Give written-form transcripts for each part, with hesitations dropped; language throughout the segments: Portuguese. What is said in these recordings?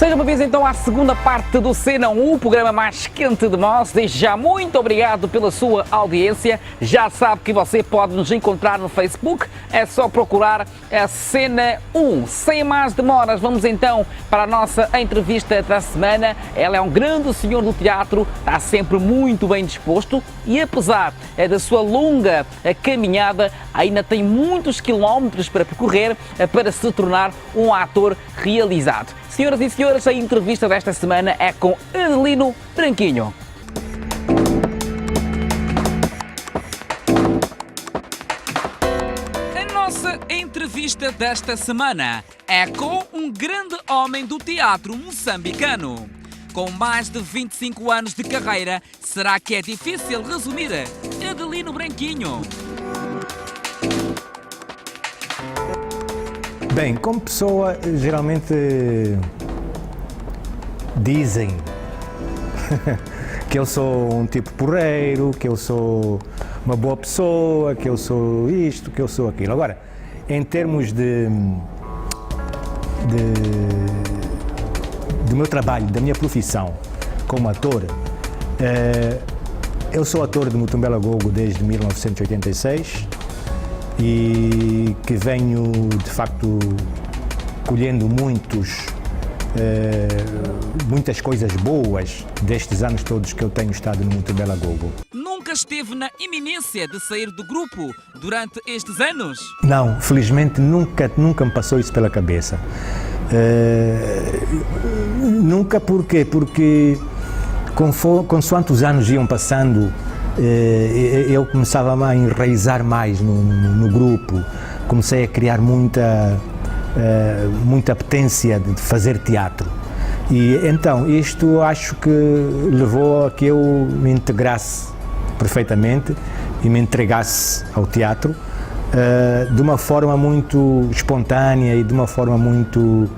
Seja bem-vindos então à segunda parte do Cena 1, o programa mais quente de nós. Desde já, muito obrigado pela sua audiência. Já sabe que você pode nos encontrar no Facebook, é só procurar a Cena 1. Sem mais demoras, vamos então para a nossa entrevista da semana. Ela é um grande senhor do teatro, está sempre muito bem disposto e apesar da sua longa caminhada, ainda tem muitos quilómetros para percorrer para se tornar um ator realizado. Senhoras e senhores, a entrevista desta semana é com Adelino Branquinho. A nossa entrevista desta semana é com um grande homem do teatro moçambicano. Com mais de 25 anos de carreira, será que é difícil resumir Adelino Branquinho? Bem, como pessoa, geralmente dizem que eu sou um tipo porreiro, que eu sou uma boa pessoa, que eu sou isto, que eu sou aquilo. Agora, em termos do meu trabalho, da minha profissão como ator, eu sou ator de Mutumbela Gogo desde 1986. E que venho, de facto, colhendo muitas coisas boas destes anos todos que eu tenho estado no Mutumbela Gogo. Nunca esteve na iminência de sair do grupo durante estes anos? Não, felizmente nunca me passou isso pela cabeça. Nunca, porquê? Porque consoante os anos iam passando, eu começava a enraizar mais no grupo, comecei a criar muita apetência de fazer teatro. E então isto acho que levou a que eu me integrasse perfeitamente e me entregasse ao teatro de uma forma muito espontânea e de uma forma muito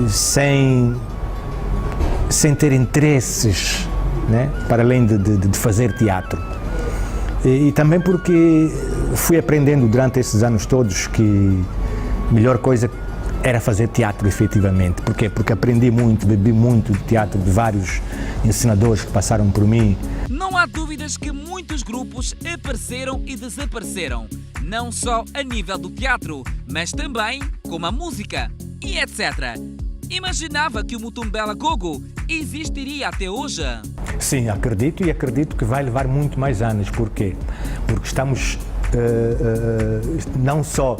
sem ter interesses, né? Para além de fazer teatro. E também porque fui aprendendo durante esses anos todos que a melhor coisa era fazer teatro, efetivamente. Porquê? Porque aprendi muito, bebi muito de teatro de vários ensinadores que passaram por mim. Não há dúvidas que muitos grupos apareceram e desapareceram, não só a nível do teatro, mas também como a música e etc. Imaginava que o Mutumbela Gogo existiria até hoje? Sim, acredito e acredito que vai levar muito mais anos. Porquê? Porque estamos, não só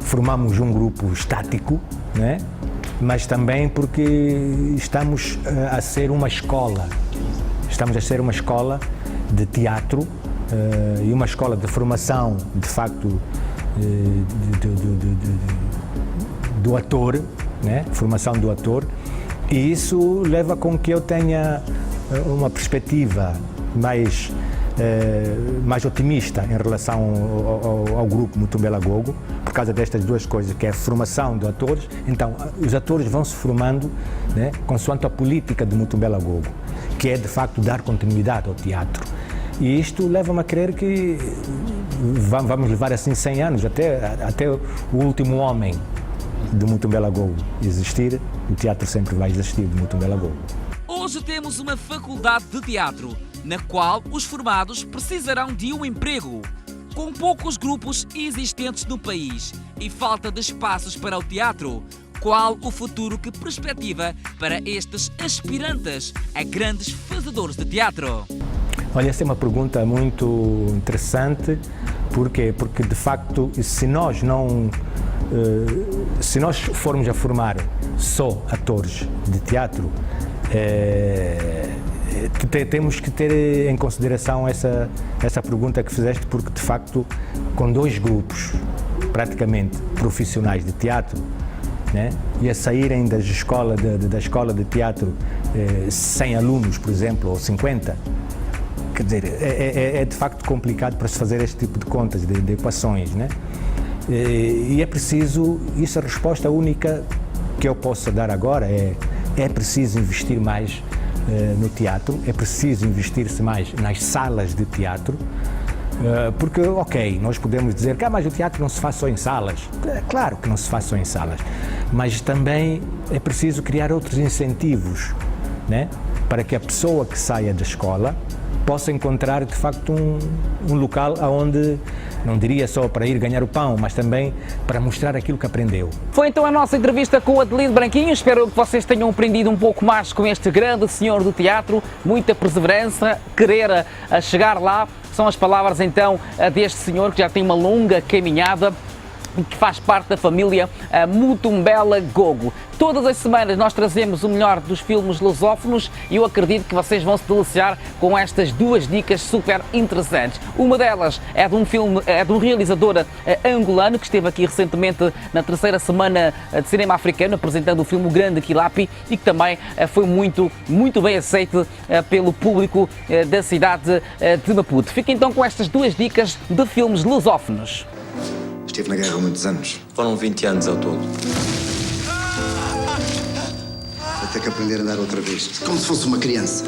formamos um grupo estático, né? Mas também porque estamos a ser uma escola. Estamos a ser uma escola de teatro e uma escola de formação, de facto, do ator, né? Formação do ator, e isso leva com que eu tenha uma perspectiva mais otimista em relação ao grupo Mutumbela Gogo, por causa destas duas coisas, que é a formação de atores. Então, os atores vão se formando, né, consoante a política de Mutumbela Gogo, que é de facto dar continuidade ao teatro. E isto leva-me a crer que vamos levar assim 100 anos, até o último homem de Mutumbela Gogo existir, o teatro sempre vai existir de Mutumbela Gogo. Hoje temos uma faculdade de teatro, na qual os formados precisarão de um emprego. Com poucos grupos existentes no país e falta de espaços para o teatro, qual o futuro que perspectiva para estes aspirantes a grandes fazedores de teatro? Olha, essa é uma pergunta muito interessante. Porquê? Porque, de facto, se nós formos a formar só atores de teatro, temos que ter em consideração essa pergunta que fizeste, porque, de facto, com dois grupos praticamente profissionais de teatro, né, e a saírem da escola de teatro 100 alunos, por exemplo, ou 50, quer dizer, é de facto complicado para se fazer este tipo de contas, de equações, né? E é preciso, isso a resposta única que eu posso dar agora é preciso investir mais no teatro, é preciso investir-se mais nas salas de teatro, Porque, ok, nós podemos dizer que mas o teatro não se faz só em salas. Claro que não se faz só em salas, mas também é preciso criar outros incentivos, né? Para que a pessoa que saia da escola possa encontrar, de facto, um local onde, não diria só para ir ganhar o pão, mas também para mostrar aquilo que aprendeu. Foi então a nossa entrevista com o Adelino Branquinho. Espero que vocês tenham aprendido um pouco mais com este grande senhor do teatro. Muita perseverança, querer chegar lá. São as palavras então deste senhor que já tem uma longa caminhada e que faz parte da família Mutumbela Gogo. Todas as semanas nós trazemos o melhor dos filmes lusófonos e eu acredito que vocês vão se deliciar com estas duas dicas super interessantes. Uma delas é de um realizador angolano que esteve aqui recentemente na 3ª semana de cinema africano apresentando o filme O Grande Quilapi e que também foi muito bem aceito pelo público da cidade de Maputo. Fiquem então com estas duas dicas de filmes lusófonos. Estive na guerra há muitos anos. Foram 20 anos ao todo. Vou ter que aprender a andar outra vez. Como se fosse uma criança.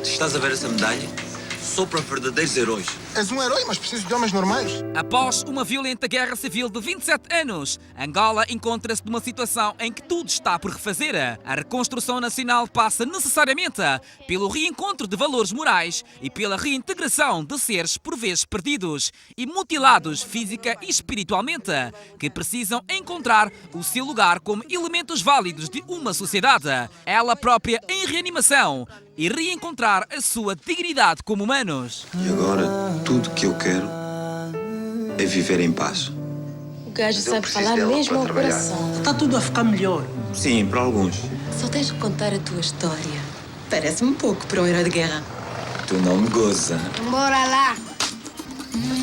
Estás a ver essa medalha? Só para verdadeiros heróis. És um herói, mas preciso de homens normais. Após uma violenta guerra civil de 27 anos, Angola encontra-se numa situação em que tudo está por refazer. A reconstrução nacional passa necessariamente pelo reencontro de valores morais e pela reintegração de seres por vezes perdidos e mutilados física e espiritualmente, que precisam encontrar o seu lugar como elementos válidos de uma sociedade, ela própria em reanimação, e reencontrar a sua dignidade como humanos. E agora, tudo que eu quero é viver em paz. O gajo Mas eu sabe preciso falar dela mesmo para ao trabalhar. coração. Está tudo a ficar melhor. Sim, para alguns. Só tens de contar a tua história. Parece-me pouco para um herói de guerra. Tu não me goza. Bora lá!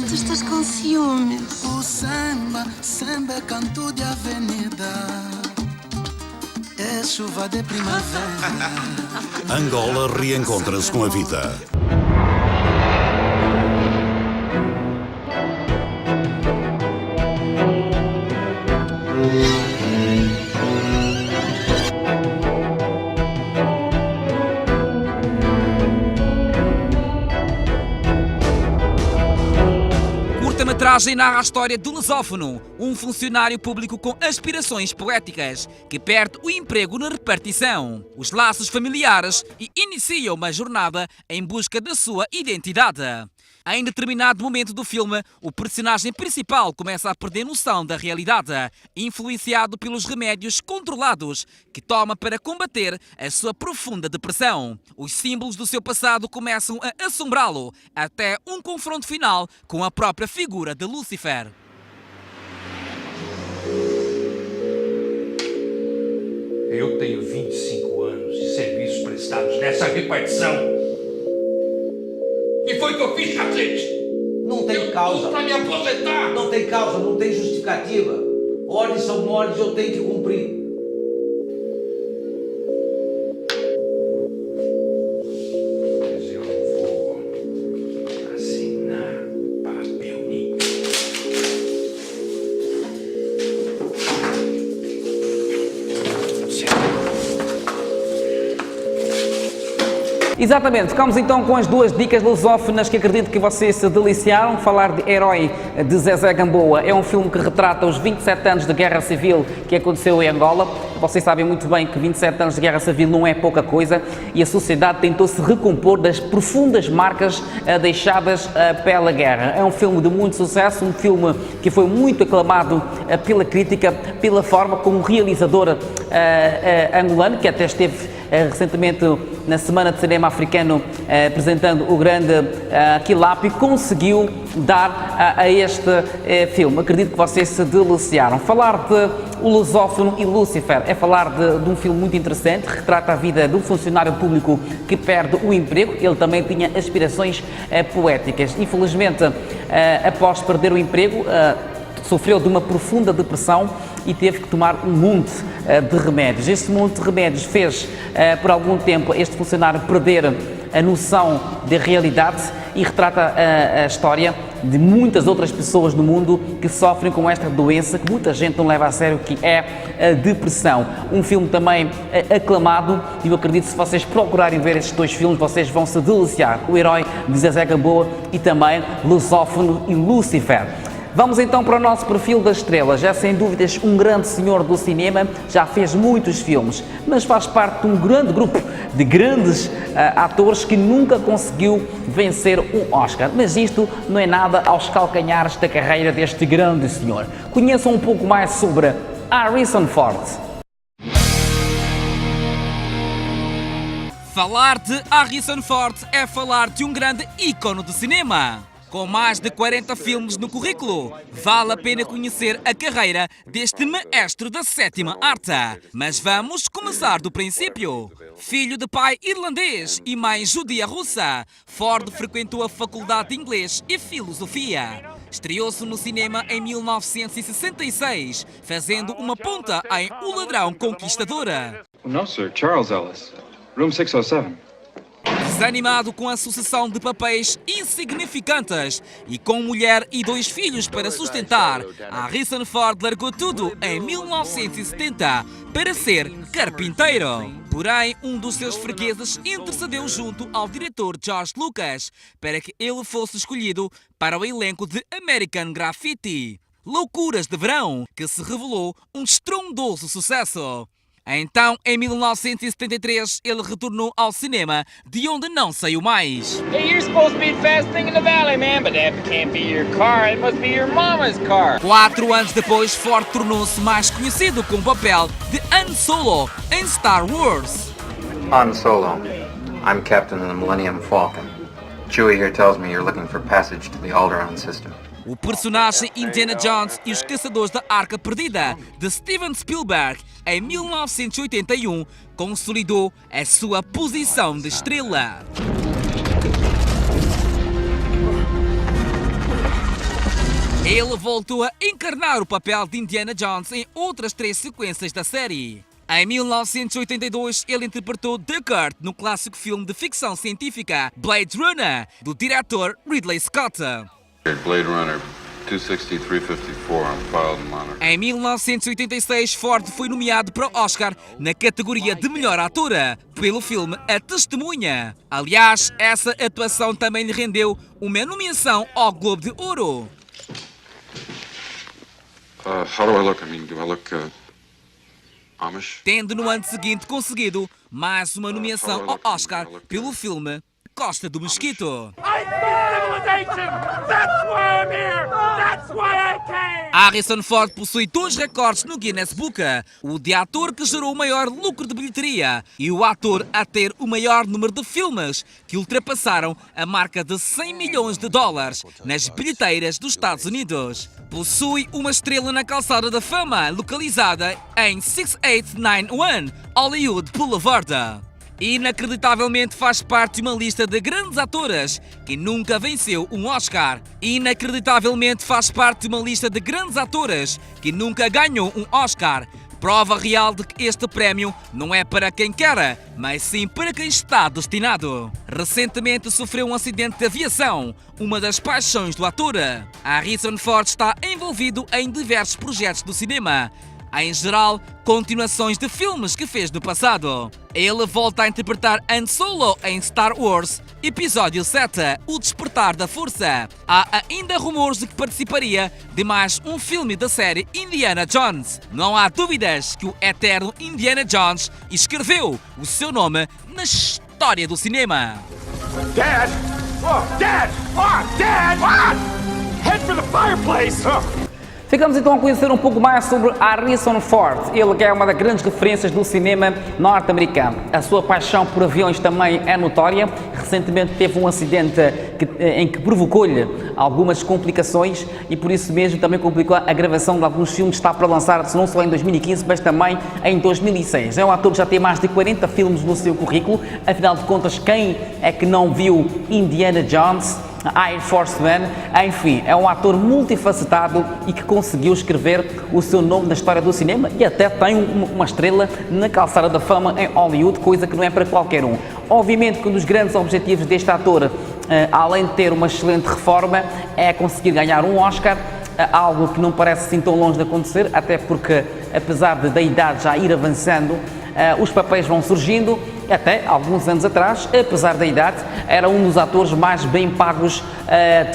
Tu estás com ciúmes. O samba é canto de avenida. É chuva de primavera. Angola reencontra-se com a vida. Curta-metragem narra a história do lusófono, um funcionário público com aspirações poéticas, que perde o emprego na repartição, os laços familiares e inicia uma jornada em busca da sua identidade. Em determinado momento do filme, o personagem principal começa a perder noção da realidade, influenciado pelos remédios controlados que toma para combater a sua profunda depressão. Os símbolos do seu passado começam a assombrá-lo, até um confronto final com a própria figura de Lúcifer. Eu tenho 25 anos de serviços prestados nessa repartição. E foi o que eu fiz, cacete! Não tem Eu causa. Pra me aposentar! Não tem causa, não tem justificativa. Ordens são ordens, eu tenho que cumprir. Mas eu não vou assinar papel nenhum. Exatamente, ficamos então com as duas dicas lusófonas que acredito que vocês se deliciaram. Falar de Herói, de Zezé Gamboa, é um filme que retrata os 27 anos de guerra civil que aconteceu em Angola. Vocês sabem muito bem que 27 anos de guerra civil não é pouca coisa e a sociedade tentou se recompor das profundas marcas deixadas pela guerra. É um filme de muito sucesso, um filme que foi muito aclamado pela crítica, pela forma como o realizador angolano, que até esteve recentemente na Semana de Cinema Africano apresentando o Grande Quilapi, conseguiu dar a este filme. Acredito que vocês se deliciaram. Falar de O Lusófono e Lúcifer é falar de um filme muito interessante, retrata a vida de um funcionário público que perde o emprego. Ele também tinha aspirações poéticas. Infelizmente, após perder o emprego, sofreu de uma profunda depressão e teve que tomar um monte de remédios. Este monte de remédios fez, por algum tempo, este funcionário perder a noção da realidade e retrata a história de muitas outras pessoas no mundo que sofrem com esta doença que muita gente não leva a sério, que é a depressão. Um filme também aclamado, e eu acredito que se vocês procurarem ver estes dois filmes, vocês vão se deliciar. O Herói, de Zezé Gamboa, e também Lusófono e Lúcifer. Vamos então para o nosso perfil das estrelas. É sem dúvidas um grande senhor do cinema, já fez muitos filmes, mas faz parte de um grande grupo de grandes atores que nunca conseguiu vencer um Oscar. Mas isto não é nada aos calcanhares da carreira deste grande senhor. Conheçam um pouco mais sobre Harrison Ford. Falar de Harrison Ford é falar de um grande ícone do cinema. Com mais de 40 filmes no currículo, vale a pena conhecer a carreira deste maestro da sétima arte. Mas vamos começar do princípio. Filho de pai irlandês e mãe judia russa, Ford frequentou a Faculdade de Inglês e Filosofia. Estreou-se no cinema em 1966, fazendo uma ponta em O Ladrão Conquistador. No, sir. Charles Ellis. Room 607. Desanimado com a sucessão de papéis insignificantes e com mulher e 2 filhos para sustentar, Harrison Ford largou tudo em 1970 para ser carpinteiro. Porém, um dos seus fregueses intercedeu junto ao diretor George Lucas para que ele fosse escolhido para o elenco de American Graffiti. Loucuras de Verão, que se revelou um estrondoso sucesso. Então, em 1973, ele retornou ao cinema, de onde não saiu mais. Hey, you're supposed to be the fast thing in the valley, man, but that can't be your car, it must be your mama's car. 4 anos depois, Ford tornou-se mais conhecido com o papel de Han Solo em Star Wars. Han Solo, I'm captain of the Millennium Falcon. Chewie here tells me you're looking for passage to the Alderaan system. O personagem Indiana Jones e os Caçadores da Arca Perdida, de Steven Spielberg, em 1981, consolidou a sua posição de estrela. Ele voltou a encarnar o papel de Indiana Jones em outras 3 sequências da série. Em 1982, ele interpretou Deckard no clássico filme de ficção científica Blade Runner, do diretor Ridley Scott. Blade Runner 26354 on filed monitor. Em 1986, Ford foi nomeado para o Oscar na categoria de melhor atora pelo filme A Testemunha. Aliás, essa atuação também lhe rendeu uma nomeação ao Globo de Ouro. How do I look? I mean, do I look Amish? Tendo no ano seguinte conseguido mais uma nomeação ao Oscar pelo filme Costa do Mosquito. Harrison Ford possui 2 recordes no Guinness Book, o de ator que gerou o maior lucro de bilheteria e o ator a ter o maior número de filmes que ultrapassaram a marca de 100 milhões de dólares nas bilheteiras dos Estados Unidos. Possui uma estrela na calçada da fama, localizada em 6891 Hollywood Boulevard. Inacreditavelmente faz parte de uma lista de grandes atores que nunca venceu um Oscar. Inacreditavelmente faz parte de uma lista de grandes atores que nunca ganhou um Oscar. Prova real de que este prémio não é para quem quer, mas sim para quem está destinado. Recentemente sofreu um acidente de aviação, uma das paixões do ator. Harrison Ford está envolvido em diversos projetos do cinema. Em geral, continuações de filmes que fez no passado. Ele volta a interpretar Han Solo em Star Wars, Episódio 7, O Despertar da Força. Há ainda rumores de que participaria de mais um filme da série Indiana Jones. Não há dúvidas que o eterno Indiana Jones escreveu o seu nome na história do cinema. Dad! Oh, Dad! Oh, Dad! What? Head for the fireplace! Ficamos então a conhecer um pouco mais sobre Harrison Ford, ele que é uma das grandes referências do cinema norte-americano. A sua paixão por aviões também é notória. Recentemente teve um acidente em que provocou-lhe algumas complicações e por isso mesmo também complicou a gravação de alguns filmes que está para lançar não só em 2015, mas também em 2006. É um ator que já tem mais de 40 filmes no seu currículo, afinal de contas, quem é que não viu Indiana Jones, Air Force One? Enfim, é um ator multifacetado e que conseguiu escrever o seu nome na história do cinema e até tem uma estrela na calçada da fama em Hollywood, coisa que não é para qualquer um. Obviamente que um dos grandes objetivos deste ator além de ter uma excelente reforma, é conseguir ganhar um Oscar, algo que não parece assim tão longe de acontecer, até porque, apesar da idade já ir avançando, os papéis vão surgindo. Até alguns anos atrás, apesar da idade, era um dos atores mais bem pagos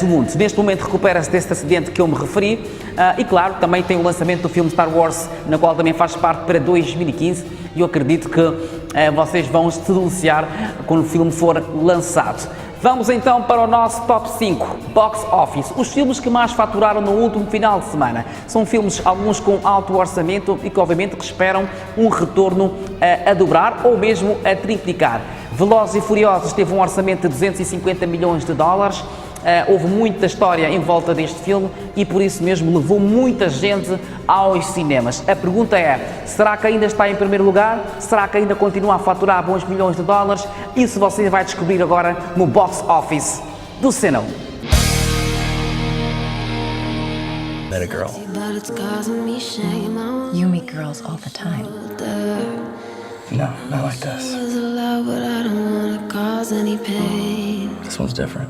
do mundo. Neste momento recupera-se deste acidente que eu me referi e, claro, também tem o lançamento do filme Star Wars, na qual também faz parte, para 2015, e eu acredito que vocês vão se denunciar quando o filme for lançado. Vamos então para o nosso Top 5 Box Office. Os filmes que mais faturaram no último final de semana. São filmes, alguns com alto orçamento e que obviamente que esperam um retorno a dobrar ou mesmo a triplicar. Velozes e Furiosos teve um orçamento de 250 milhões de dólares. Houve muita história em volta deste filme e por isso mesmo levou muita gente aos cinemas. A pergunta é, será que ainda está em primeiro lugar? Será que ainda continua a faturar bons milhões de dólares? Isso você vai descobrir agora no Box Office do Cena 1. Met a girl. You meet girls all the time. No, not like this. This one's different.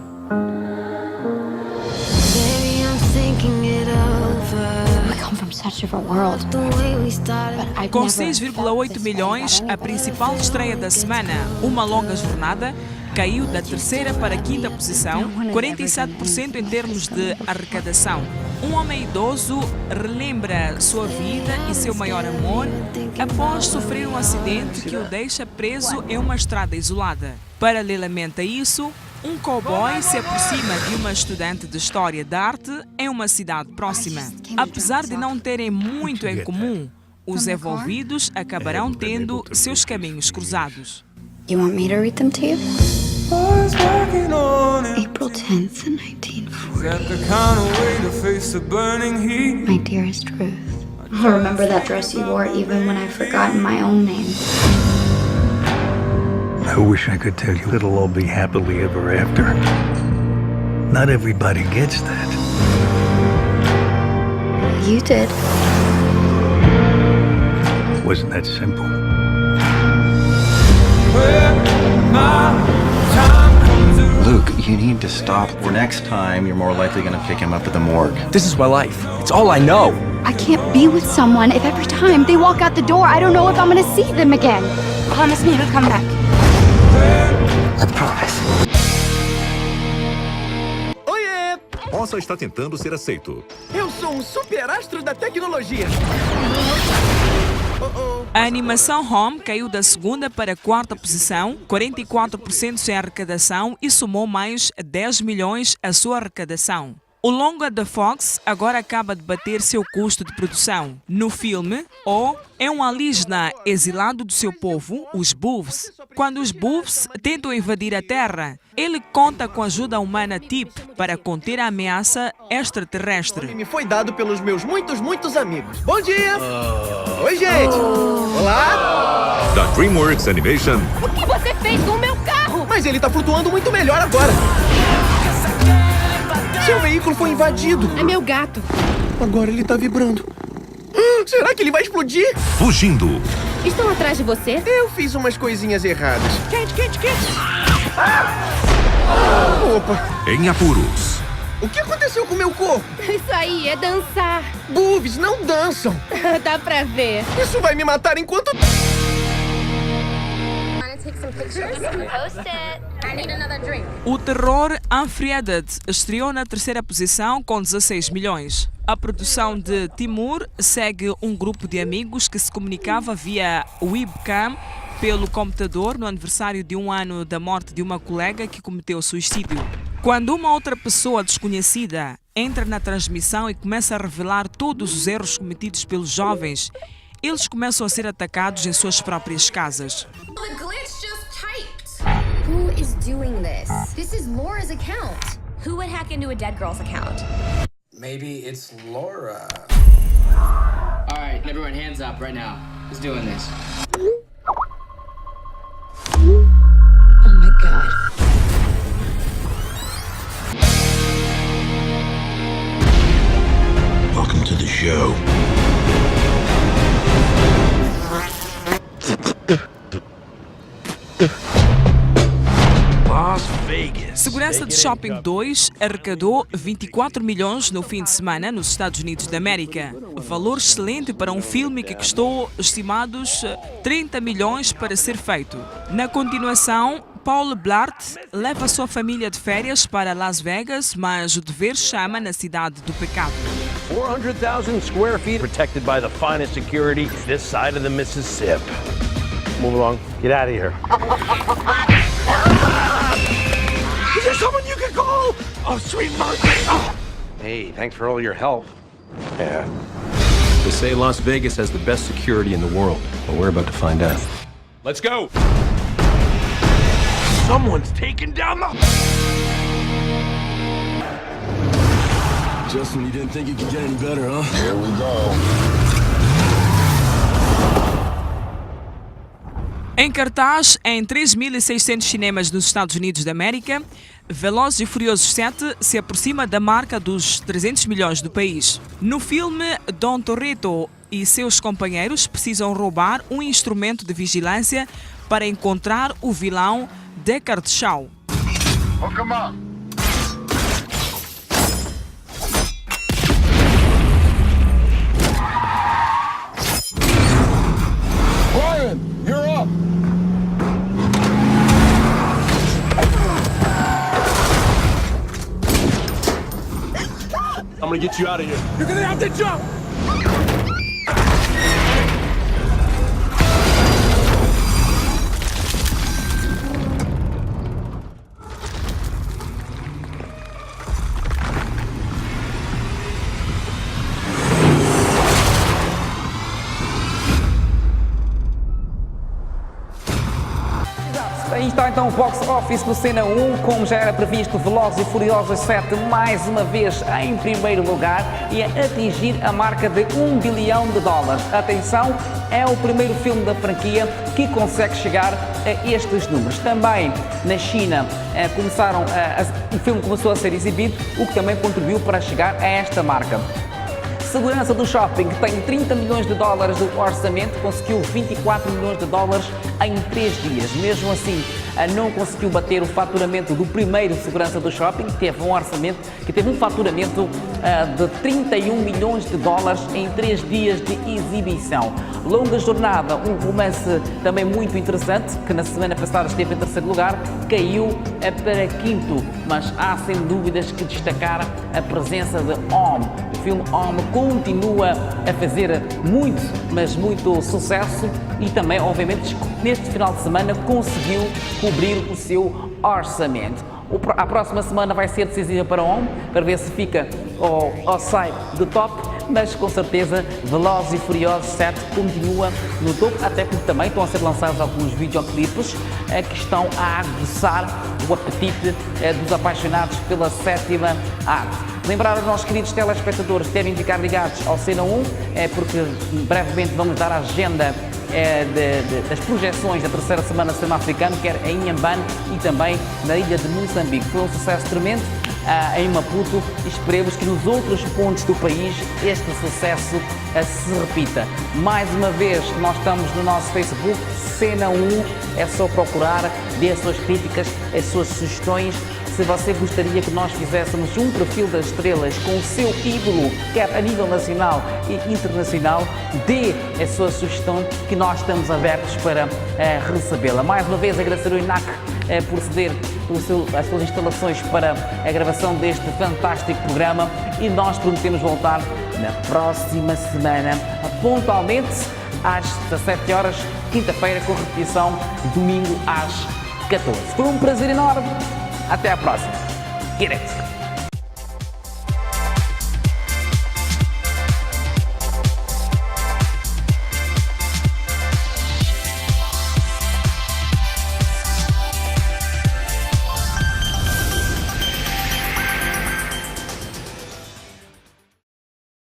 Com 6,8 milhões, a principal estreia da semana, Uma Longa Jornada, caiu da terceira para a quinta posição, 47% em termos de arrecadação. Um homem idoso relembra sua vida e seu maior amor após sofrer um acidente que o deixa preso em uma estrada isolada. Paralelamente a isso, um cowboy se aproxima de uma estudante de História da Arte em uma cidade próxima. Apesar de não terem muito em comum, os envolvidos acabarão tendo seus caminhos cruzados. You want me to read them to you? April 10th, 1940. My dearest Ruth, I'll remember that dress you wore even when I've forgotten my own name. I wish I could tell you it'll all be happily ever after. Not everybody gets that. You did. Wasn't that simple? Luke, you need to stop. Or next time, you're more likely going to pick him up at the morgue. This is my life. It's all I know. I can't be with someone if every time they walk out the door, I don't know if I'm gonna see them again. Promise me to come back. I promise. Oiê! Moça está tentando ser aceito. Eu sou um superastro da tecnologia. A animação Home caiu da segunda para a quarta posição, 44% sem arrecadação e somou mais 10 milhões à sua arrecadação. O longa da Fox agora acaba de bater seu custo de produção. No filme, O é um alienígena exilado do seu povo, os Boofs. Quando os Boofs tentam invadir a Terra, ele conta com a ajuda humana TIP para conter a ameaça extraterrestre. Me foi dado pelos meus muitos amigos. Bom dia! Oi, gente! Olá! Da DreamWorks Animation. O que você fez com o meu carro? Mas ele tá flutuando muito melhor agora. Seu veículo foi invadido. É meu gato. Agora ele tá vibrando. Será que ele vai explodir? Fugindo. Estão atrás de você? Eu fiz umas coisinhas erradas. Quente. Opa. Em apuros. O que aconteceu com o meu corpo? Isso aí é dançar. Boobs não dançam. Dá pra ver. Isso vai me matar enquanto... O terror Unfriended estreou na terceira posição com 16 milhões. A produção de Timur segue um grupo de amigos que se comunicava via webcam pelo computador no aniversário de 1 ano da morte de uma colega que cometeu suicídio. Quando uma outra pessoa desconhecida entra na transmissão e começa a revelar todos os erros cometidos pelos jovens, eles começam a ser atacados em suas próprias casas. Who is doing this? This is Laura's account. Who would hack into a dead girl's account? Maybe it's Laura. All right, everyone hands up right now. Who's doing this? Oh my God. Welcome to the show. Las Vegas. Segurança de Shopping 2 arrecadou 24 milhões no fim de semana nos Estados Unidos da América. Valor excelente para um filme que custou estimados 30 milhões para ser feito. Na continuação, Paul Blart leva a sua família de férias para Las Vegas, mas o dever chama na cidade do pecado. 400,000 square feet protected by the finest security this side of the Mississippi. Move along. Get out of here. Is there someone you can call? Oh, sweet mercy. Oh. Hey, thanks for all your help. Yeah. They say Las Vegas has the best security in the world, but we're about to find out. Let's go. Someone's taking down the... Justin, you didn't think it could get any better, huh? Here we go. Em cartaz, em 3.600 cinemas nos Estados Unidos da América, Velozes e Furiosos 7 se aproxima da marca dos 300 milhões do país. No filme, Dom Toretto e seus companheiros precisam roubar um instrumento de vigilância para encontrar o vilão Deckard Shaw. Hook 'em up. Brian, you're up. I'm gonna get you out of here. You're gonna have to jump. Aí está então o box office do Cena 1, como já era previsto, Velozes e Furiosos 7 mais uma vez em primeiro lugar e a atingir a marca de $1 bilhão. Atenção, é o primeiro filme da franquia que consegue chegar a estes números. Também na China o filme começou a ser exibido, o que também contribuiu para chegar a esta marca. Segurança do Shopping, que tem $30 milhões de orçamento, conseguiu $24 milhões em 3 dias. Mesmo assim, não conseguiu bater o faturamento do primeiro Segurança do Shopping, que teve um faturamento de $31 milhões em 3 dias de exibição. Longa Jornada, um romance também muito interessante, que na semana passada esteve em terceiro lugar, caiu para quinto, mas há sem dúvidas que destacar a presença de Home. O filme Home continua a fazer muito, mas muito sucesso e também, obviamente, neste final de semana conseguiu cobrir o seu orçamento. A próxima semana vai ser decisiva para o Home, para ver se fica ou sai do top, mas com certeza Velozes e Furiosos 7 continua no topo, até porque também estão a ser lançados alguns videoclipes que estão a aguçar o apetite dos apaixonados pela sétima arte. Lembrar aos nossos queridos telespectadores que devem ficar ligados ao Cena 1, porque brevemente vamos dar a agenda das projeções da terceira semana do cinema africano, quer em Inhambane e também na ilha de Moçambique. Foi um sucesso tremendo em Maputo e esperemos que nos outros pontos do país este sucesso se repita. Mais uma vez, nós estamos no nosso Facebook, Cena 1, é só procurar, dê as suas críticas, as suas sugestões. Se você gostaria que nós fizéssemos um perfil das estrelas com o seu ídolo, quer a nível nacional e internacional, dê a sua sugestão que nós estamos abertos para recebê-la. Mais uma vez agradecer ao INAC por ceder as suas instalações para a gravação deste fantástico programa e nós prometemos voltar na próxima semana, pontualmente às 17 horas, quinta-feira, com repetição domingo às 14. Foi um prazer enorme. Até à próxima. Direto.